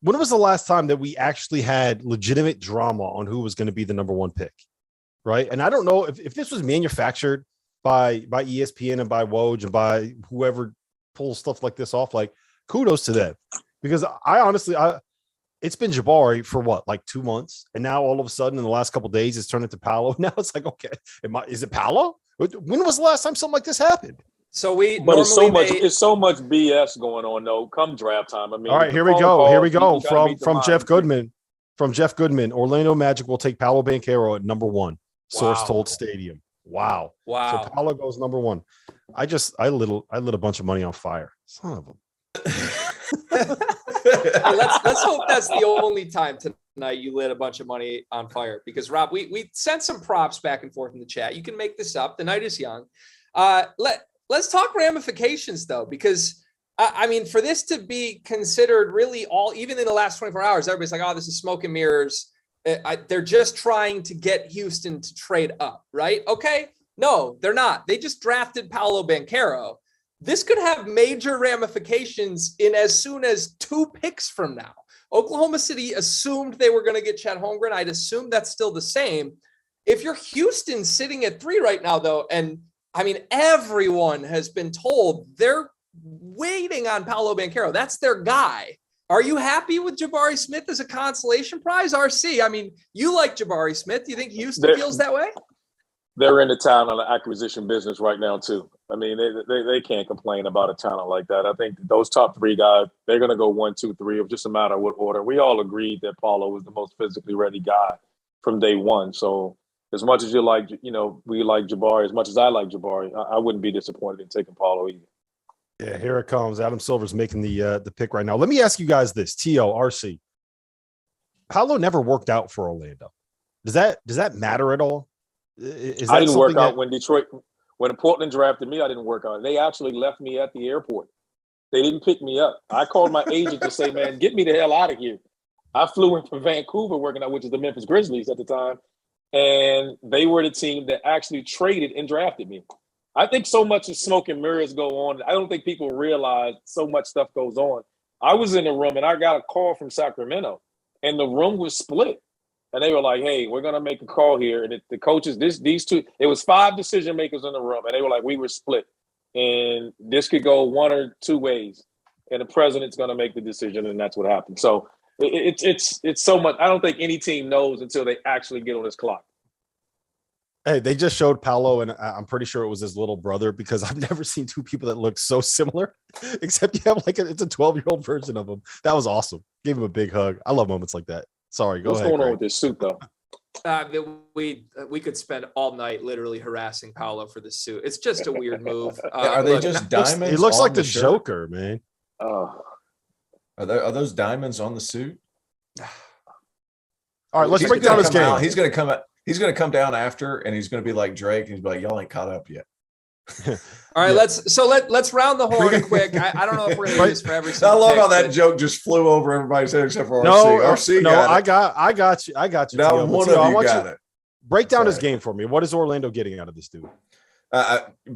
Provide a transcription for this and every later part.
when was the last time that we actually had legitimate drama on who was going to be the number one pick? Right. And I don't know if this was manufactured by ESPN and by Woj and by whoever pulls stuff like this off, like kudos to them. Because it's been Jabari for what, like 2 months. And now all of a sudden in the last couple of days, it's turned into Paolo. Now it's like, okay, is it Paolo? When was the last time something like this happened? So it's so much BS going on though. Come draft time. I mean, all right, here we go. From Jeff Goodman. From Jeff Goodman, Orlando Magic will take Paolo Banchero at number 1. Source told Stadium. Wow. So Paolo goes number 1. I lit a bunch of money on fire. Son of a. Hey, let's hope that's the only time tonight you lit a bunch of money on fire, because Rob, we sent some props back and forth in the chat. You can make this up. The night is young. Let's talk ramifications though, because I mean, for this to be considered really even in the last 24 hours, everybody's like, oh, this is smoke and mirrors. They're just trying to get Houston to trade up, right? Okay. No, they're not. They just drafted Paolo Banchero. This could have major ramifications in as soon as 2 picks from now. Oklahoma City assumed they were going to get Chet Holmgren. I'd assume that's still the same. If you're Houston sitting at 3 right now, though, and I mean, everyone has been told they're waiting on Paolo Banchero. That's their guy. Are you happy with Jabari Smith as a consolation prize? RC, I mean, you like Jabari Smith. Do you think Houston feels that way? They're in the talent acquisition business right now, too. I mean, they can't complain about a talent like that. I think those top 3 guys, they're going to go 1, 2, 3, of just a matter of what order. We all agreed that Paulo was the most physically ready guy from day one. So as much as we like Jabari, as much as I like Jabari, I wouldn't be disappointed in taking Paulo either. Yeah, here it comes. Adam Silver's making the pick right now. Let me ask you guys this, T.O., RC. Paolo never worked out for Orlando. Does that matter at all? I didn't work out when Portland drafted me. I didn't work out. They actually left me at the airport. They didn't pick me up. I called my agent to say, man, get me the hell out of here. I flew in from Vancouver working out, which is the Memphis Grizzlies at the time. And they were the team that actually traded and drafted me. I think so much of smoke and mirrors go on. I don't think people realize so much stuff goes on. I was in the room and I got a call from Sacramento and the room was split. And they were like, hey, we're going to make a call here. And the coaches, these 2, it was 5 decision makers in the room. And they were like, we were split. And this could go 1 or 2 ways. And the president's going to make the decision. And that's what happened. So it's so much. I don't think any team knows until they actually get on this clock. Hey, they just showed Paolo, and I'm pretty sure it was his little brother, because I've never seen 2 people that look so similar, except you have it's a 12-year-old version of him. That was awesome. Gave him a big hug. I love moments like that. Sorry, go ahead. What's going Greg. on with this suit, though? We could spend all night literally harassing Paolo for this suit. It's just a weird move. Are they just diamonds? He looks like the Joker, man. Are those diamonds on the suit? All right, let's break down his game. He's going to come out. He's going to come down after, and he's going to be like Drake, and he's like, y'all ain't caught up yet. All right, let's round the horn quick. I don't know if we're going to do this for every single I love pick, how that joke just flew over everybody's head except for RC. RC no, got I got you. Now one of you got it. Break down his game for me. What is Orlando getting out of this dude?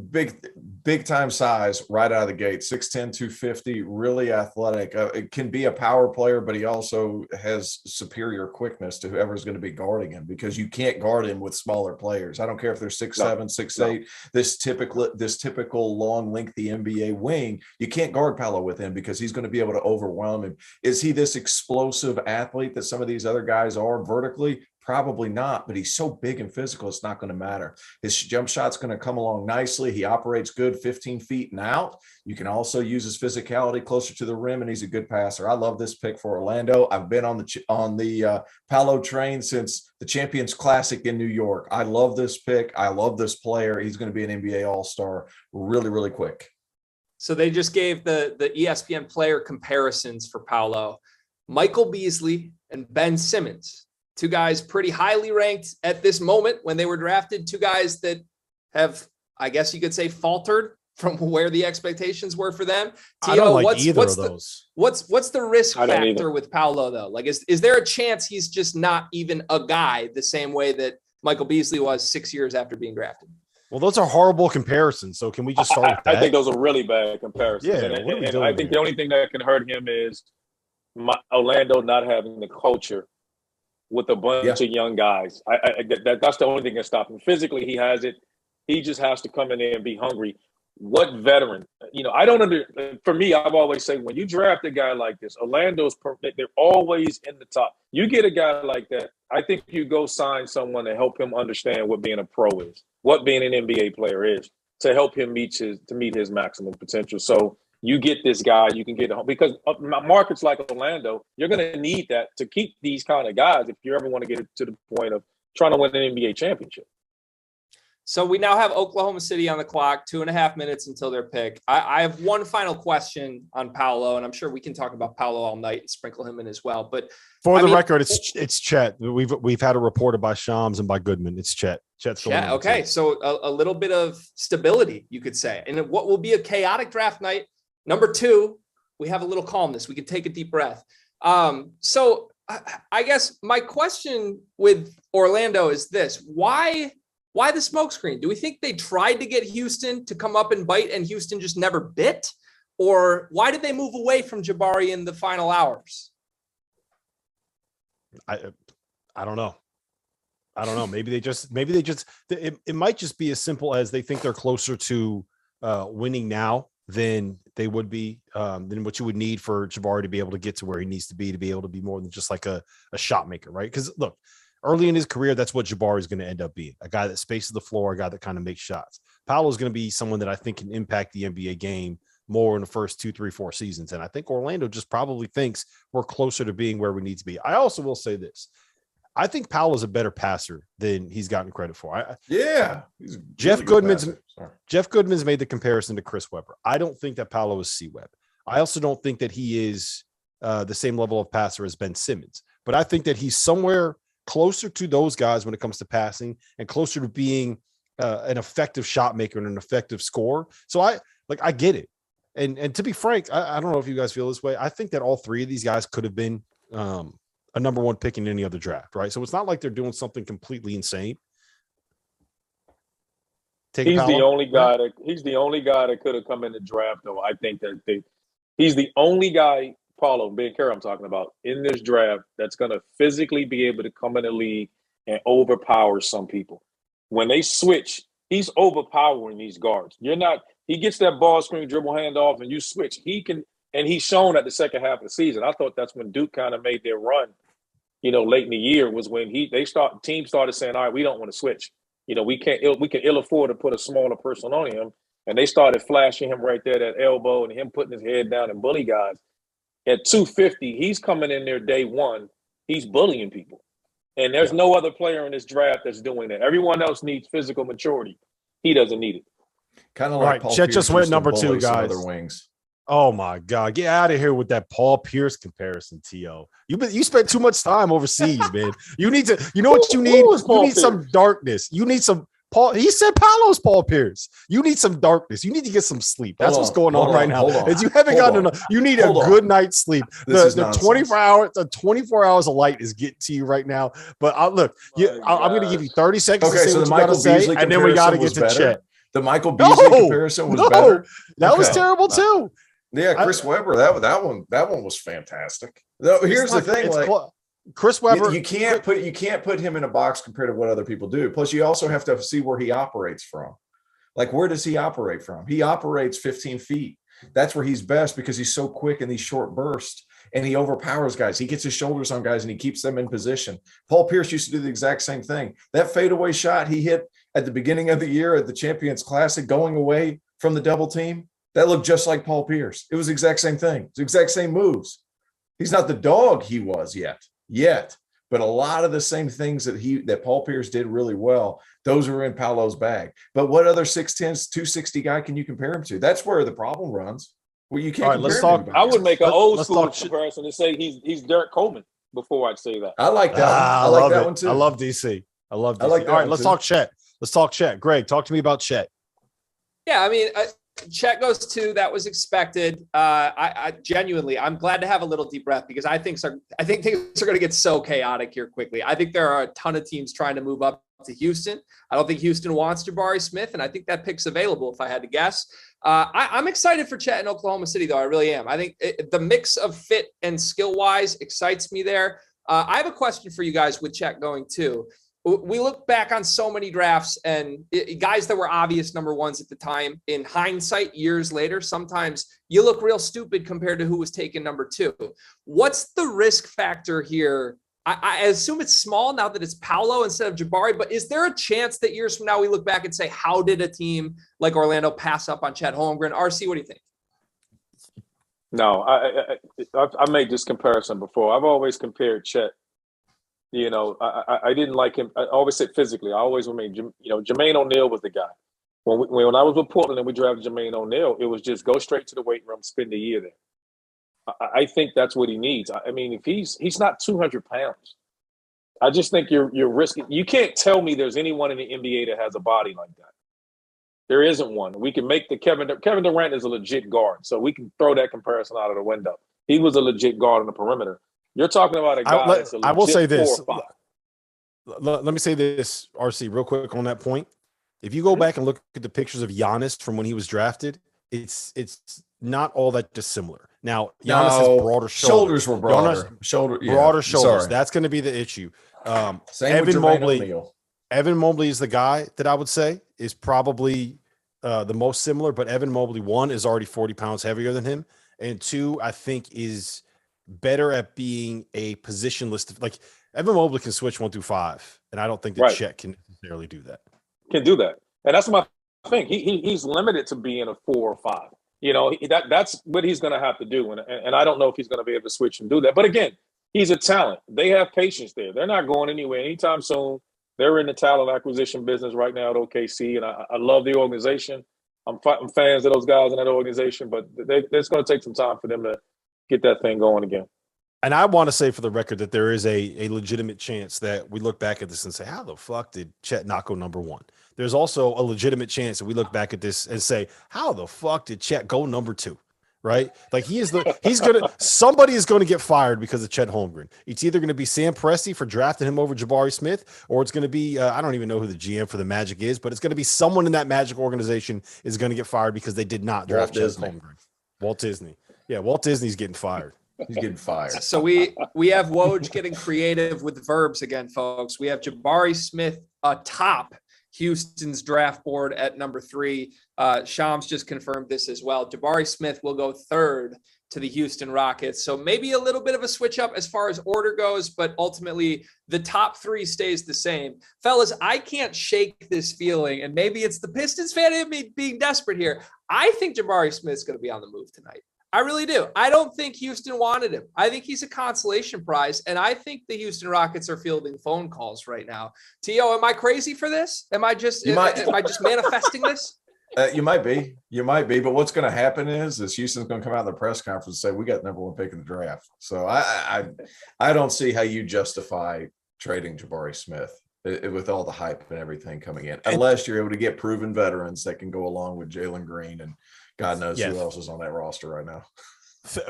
Big time size right out of the gate, 6'10", 250, really athletic. It can be a power player, but he also has superior quickness to whoever's going to be guarding him, because you can't guard him with smaller players. I don't care if they're 6'7", 6'8". This typical long, lengthy NBA wing, you can't guard Paolo with him because he's going to be able to overwhelm him. Is he this explosive athlete that some of these other guys are vertically? Probably not, but he's so big and physical, it's not going to matter. His jump shot's going to come along nicely. He operates good 15 feet and out. You can also use his physicality closer to the rim, and he's a good passer. I love this pick for Orlando. I've been on the Paolo train since the Champions Classic in New York. I love this pick. I love this player. He's going to be an NBA All-Star really, really quick. So they just gave the ESPN player comparisons for Paolo. Michael Beasley and Ben Simmons. 2 guys pretty highly ranked at this moment when they were drafted. 2 guys that have, I guess you could say, faltered from where the expectations were for them. I don't like either of those. What's the risk factor with Paolo, though? Like, is there a chance he's just not even a guy the same way that Michael Beasley was 6 years after being drafted? Well, those are horrible comparisons. So can we just start with that? I think those are really bad comparisons. Yeah, and I think the only thing that can hurt him is Orlando not having the culture with a bunch of young guys. That's the only thing that stops him. Physically, he has it. He just has to come in there and be hungry. What veteran? I don't for me, I've always said, when you draft a guy like this, Orlando's perfect. They're always in the top. You get a guy like that, I think you go sign someone to help him understand what being a pro is, what being an NBA player is, to help him meet his maximum potential. So you get this guy, you can get home, because markets like Orlando, you're going to need that to keep these kind of guys if you ever want to get to the point of trying to win an NBA championship. So we now have Oklahoma City on the clock, 2.5 minutes until their pick. I have one final question on Paolo, and I'm sure we can talk about Paolo all night and sprinkle him in as well. But for the record, it's Chet. We've had it reported by Shams and by Goodman. It's Chet. Chet's okay, so a little bit of stability, you could say. And what will be a chaotic draft night, number 2, we have a little calmness. We can take a deep breath. So I guess my question with Orlando is this: Why the smokescreen? Do we think they tried to get Houston to come up and bite and Houston just never bit? Or why did they move away from Jabari in the final hours? I don't know. Maybe they just it might just be as simple as they think they're closer to winning now than they would be, than what you would need for Jabari to be able to get to where he needs to be able to be more than just like a shot maker, right? Because look, early in his career, that's what Jabari is going to end up being, a guy that spaces the floor, a guy that kind of makes shots. Paolo is going to be someone that I think can impact the NBA game more in the first 2, 3, 4 seasons. And I think Orlando just probably thinks we're closer to being where we need to be. I also will say this. I think Paolo is a better passer than he's gotten credit for. Jeff Goodman's made the comparison to Chris Webber. I don't think that Paolo is C-Web. I also don't think that he is the same level of passer as Ben Simmons. But I think that he's somewhere closer to those guys when it comes to passing and closer to being an effective shot maker and an effective scorer. So I get it. And to be frank, I don't know if you guys feel this way. I think that all 3 of these guys could have been a number 1 pick in any other draft, right? So it's not like they're doing something completely insane. He's the only guy that could have come in the draft, though. I think that he's the only guy, Paolo Banchero, I'm talking about, in this draft that's going to physically be able to come in the league and overpower some people. When they switch, he's overpowering these guards. He gets that ball screen, dribble handoff, and you switch. He can, and he's shown at the second half of the season. I thought that's when Duke kind of made their run, late in the year, was when teams started saying, all right, we don't want to switch. We can ill afford to put a smaller person on him. And they started flashing him right there, that elbow, and him putting his head down and bully guys. At 250, he's coming in there day one. He's bullying people. And there's no other player in this draft that's doing that. Everyone else needs physical maturity. He doesn't need it. Kind of like Chet just went number 2, guys. Other wings. Oh my God. Get out of here with that Paul Pierce comparison, T.O. You spent too much time overseas, man. You need to, what you need? You need some darkness. You need some Paul. He said Paolo's Paul Pierce. You need some darkness. You need to get some sleep. That's what's going on right now. Is you haven't gotten enough. You need a good night's sleep. The 24 hours of light is getting to you right now. But I'm going to give you 30 seconds to say what you got to say, and then we got to get to Chet. The Michael Beasley comparison was better. That was terrible too. Yeah, Chris Webber. That one was fantastic. No, here's the thing: Chris Webber, you can't put him in a box compared to what other people do. Plus, you also have to see where he operates from. Like, where does he operate from? He operates 15 feet. That's where he's best because he's so quick in these short bursts, and he overpowers guys. He gets his shoulders on guys, and he keeps them in position. Paul Pierce used to do the exact same thing. That fadeaway shot he hit at the beginning of the year at the Champions Classic, going away from the double team, that looked just like Paul Pierce. It was the exact same thing. It's the exact same moves. He's not the dog he was yet, but a lot of the same things that Paul Pierce did really well, those were in Paolo's bag. But what other 6'10", 260 guy can you compare him to? That's where the problem runs. Well, you can't. All right, let's talk. I would make an old school comparison and say he's Derek Coleman before I'd say that. I like that. I like that one too. I love DC. I like that. All right, let's talk Chet. Let's talk Chet. Greg, talk to me about Chet. Yeah, I mean, Chet goes 2. That was expected. I genuinely, I'm glad to have a little deep breath because I think things are going to get so chaotic here quickly. I think there are a ton of teams trying to move up to Houston. I don't think Houston wants Jabari Smith, and I think that pick's available if I had to guess. I'm excited for Chet in Oklahoma City, though. I really am. I think the mix of fit and skill-wise excites me there. I have a question for you guys with Chet going 2. We look back on so many drafts and guys that were obvious number ones at the time. In hindsight, years later, sometimes you look real stupid compared to who was taken number 2. What's the risk factor here? I assume it's small now that it's Paolo instead of Jabari, but is there a chance that years from now we look back and say, how did a team like Orlando pass up on Chet Holmgren? RC, what do you think? No, I made this comparison before. I've always compared Chet. You know, I didn't like him. I always said physically. I always remained, Jermaine O'Neal was the guy. When I was with Portland and we drafted Jermaine O'Neal, it was just go straight to the weight room, spend a year there. I think that's what he needs. I mean, if he's not 200 pounds, I just think you're risking. You can't tell me there's anyone in the NBA that has a body like that. There isn't one. We can make the Kevin Durant is a legit guard, so we can throw that comparison out of the window. He was a legit guard on the perimeter. You're talking about a guy that's a legit I will say this. 4 or 5. Let me say this, RC, real quick on that point. If you go back and look at the pictures of Giannis from when he was drafted, it's not all that dissimilar. Now, Giannis has broader shoulders. Shoulders were broader. Broader shoulders. Sorry. That's going to be the issue. Same Evan Mobley. Evan Mobley is the guy that I would say is probably the most similar, but Evan Mobley, 1, is already 40 pounds heavier than him, and 2, I think is better at being a positionless. Like Evan Mobley can switch 1 through 5, and I don't think that Chet can necessarily do that. Can do that, and that's my thing. He's limited to being a 4 or 5. You know, that's what he's going to have to do, and I don't know if he's going to be able to switch and do that. But again, he's a talent. They have patience there. They're not going anywhere anytime soon. They're in the talent acquisition business right now at OKC, and I love the organization. I'm fans of those guys in that organization, but it's going to take some time for them to get that thing going again. And I want to say for the record that there is a legitimate chance that we look back at this and say, how the fuck did Chet not go number 1? There's also a legitimate chance that we look back at this and say, how the fuck did Chet go number 2? Right? Like somebody is going to get fired because of Chet Holmgren. It's either going to be Sam Presti for drafting him over Jabari Smith, or it's going to be, I don't even know who the GM for the Magic is, but it's going to be someone in that Magic organization is going to get fired because they did not draft Chet Holmgren. Walt Disney. Yeah, Walt Disney's getting fired. He's getting fired. So we have Woj getting creative with the verbs again, folks. We have Jabari Smith atop Houston's draft board at number 3. Shams just confirmed this as well. Jabari Smith will go 3rd to the Houston Rockets. So maybe a little bit of a switch up as far as order goes, but ultimately the top 3 stays the same. Fellas, I can't shake this feeling, and maybe it's the Pistons fan in me being desperate here. I think Jabari Smith's going to be on the move tonight. I really do. I don't think Houston wanted him. I think he's a consolation prize, and I think the Houston Rockets are fielding phone calls right now. T.O., am I crazy for this? Am I just manifesting this? You might be. But what's going to happen is Houston's going to come out in the press conference and say, we got number 1 pick in the draft. So I don't see how you justify trading Jabari Smith with all the hype and everything coming in, unless you're able to get proven veterans that can go along with Jalen Green and God knows who else is on that roster right now.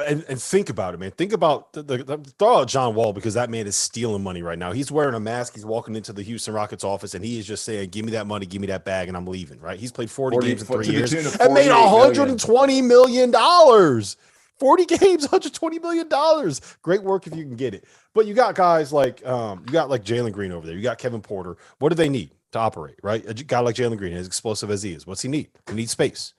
And think about it, man. Think about throw out John Wall, because that man is stealing money right now. He's wearing a mask. He's walking into the Houston Rockets office, and he is just saying, give me that money, give me that bag, and I'm leaving, right? He's played 40 games in 3 years and made $120 million. 40 games, $120 million. Great work if you can get it. But you got guys like Jalen Green over there. You got Kevin Porter. What do they need to operate, right? A guy like Jalen Green, as explosive as he is, what's he need? He needs space.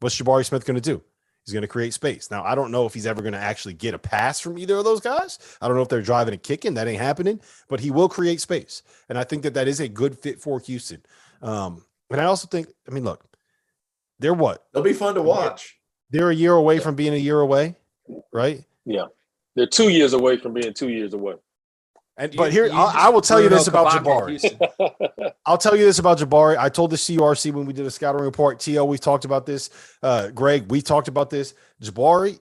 What's Jabari Smith going to do? He's going to create space. Now, I don't know if he's ever going to actually get a pass from either of those guys. I don't know if they're driving and kicking. That ain't happening. But he will create space. And I think that is a good fit for Houston. And I also think, look, they're what? They'll be fun to watch. They're a year away from being a year away, right? Yeah. They're 2 years away from being 2 years away. But here, I will tell you this about Jabari. I'll tell you this about Jabari. I told the CRC when we did a scouting report. TL, we've talked about this. Greg, we talked about this. Jabari,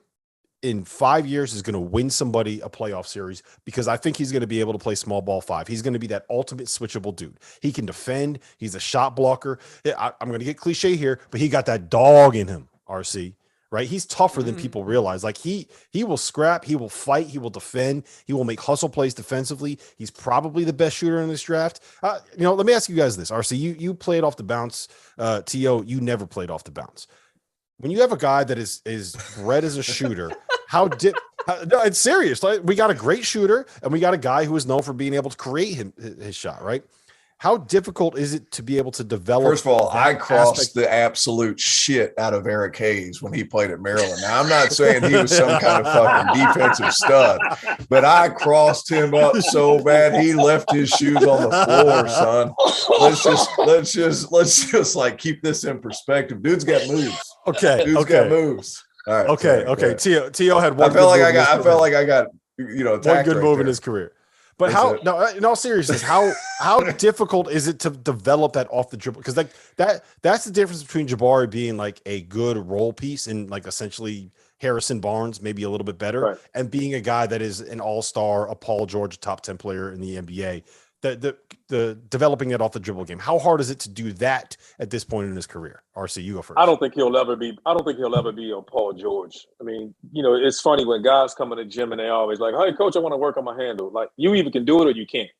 in 5 years, is going to win somebody a playoff series, because I think he's going to be able to play small ball 5. He's going to be that ultimate switchable dude. He can defend. He's a shot blocker. I'm going to get cliche here, but he got that dog in him. RC, right? He's tougher than people realize. Like he will scrap, he will fight, he will defend, he will make hustle plays defensively. He's probably the best shooter in this draft. Let me ask you guys this. RC, you played off the bounce. T.O., you never played off the bounce. When you have a guy that is bred as a shooter, no, it's serious. Like, we got a great shooter and we got a guy who is known for being able to create his shot, right? How difficult is it to be able to develop? First of all, I crossed the absolute shit out of Eric Hayes when he played at Maryland. Now, I'm not saying he was some kind of fucking defensive stud, but I crossed him up so bad he left his shoes on the floor, son. Let's just like keep this in perspective. Dude's got moves. Okay. Dude's got moves. All right. Okay. T.O. had one. I felt like I got one good move in his career. But in all seriousness, how difficult is it to develop that off the dribble? Because that's the difference between Jabari being like a good role piece and like essentially Harrison Barnes, maybe a little bit better, right, and being a guy that is an all-star, a Paul George, top 10 player in the NBA. The developing it off the dribble game. How hard is it to do that at this point in his career? RC, you go first. I don't think he'll ever be a Paul George. I mean, it's funny when guys come in the gym and they always like, "Hey, coach, I want to work on my handle." Like, you either can do it or you can't,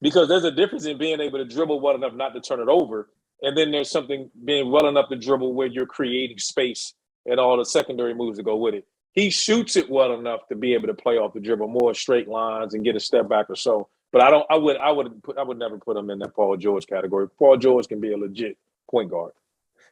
because there's a difference in being able to dribble well enough not to turn it over, and then there's something being well enough to dribble where you're creating space and all the secondary moves that go with it. He shoots it well enough to be able to play off the dribble, more straight lines and get a step back or so. But I would never put him in that Paul George category. Paul George can be a legit point guard.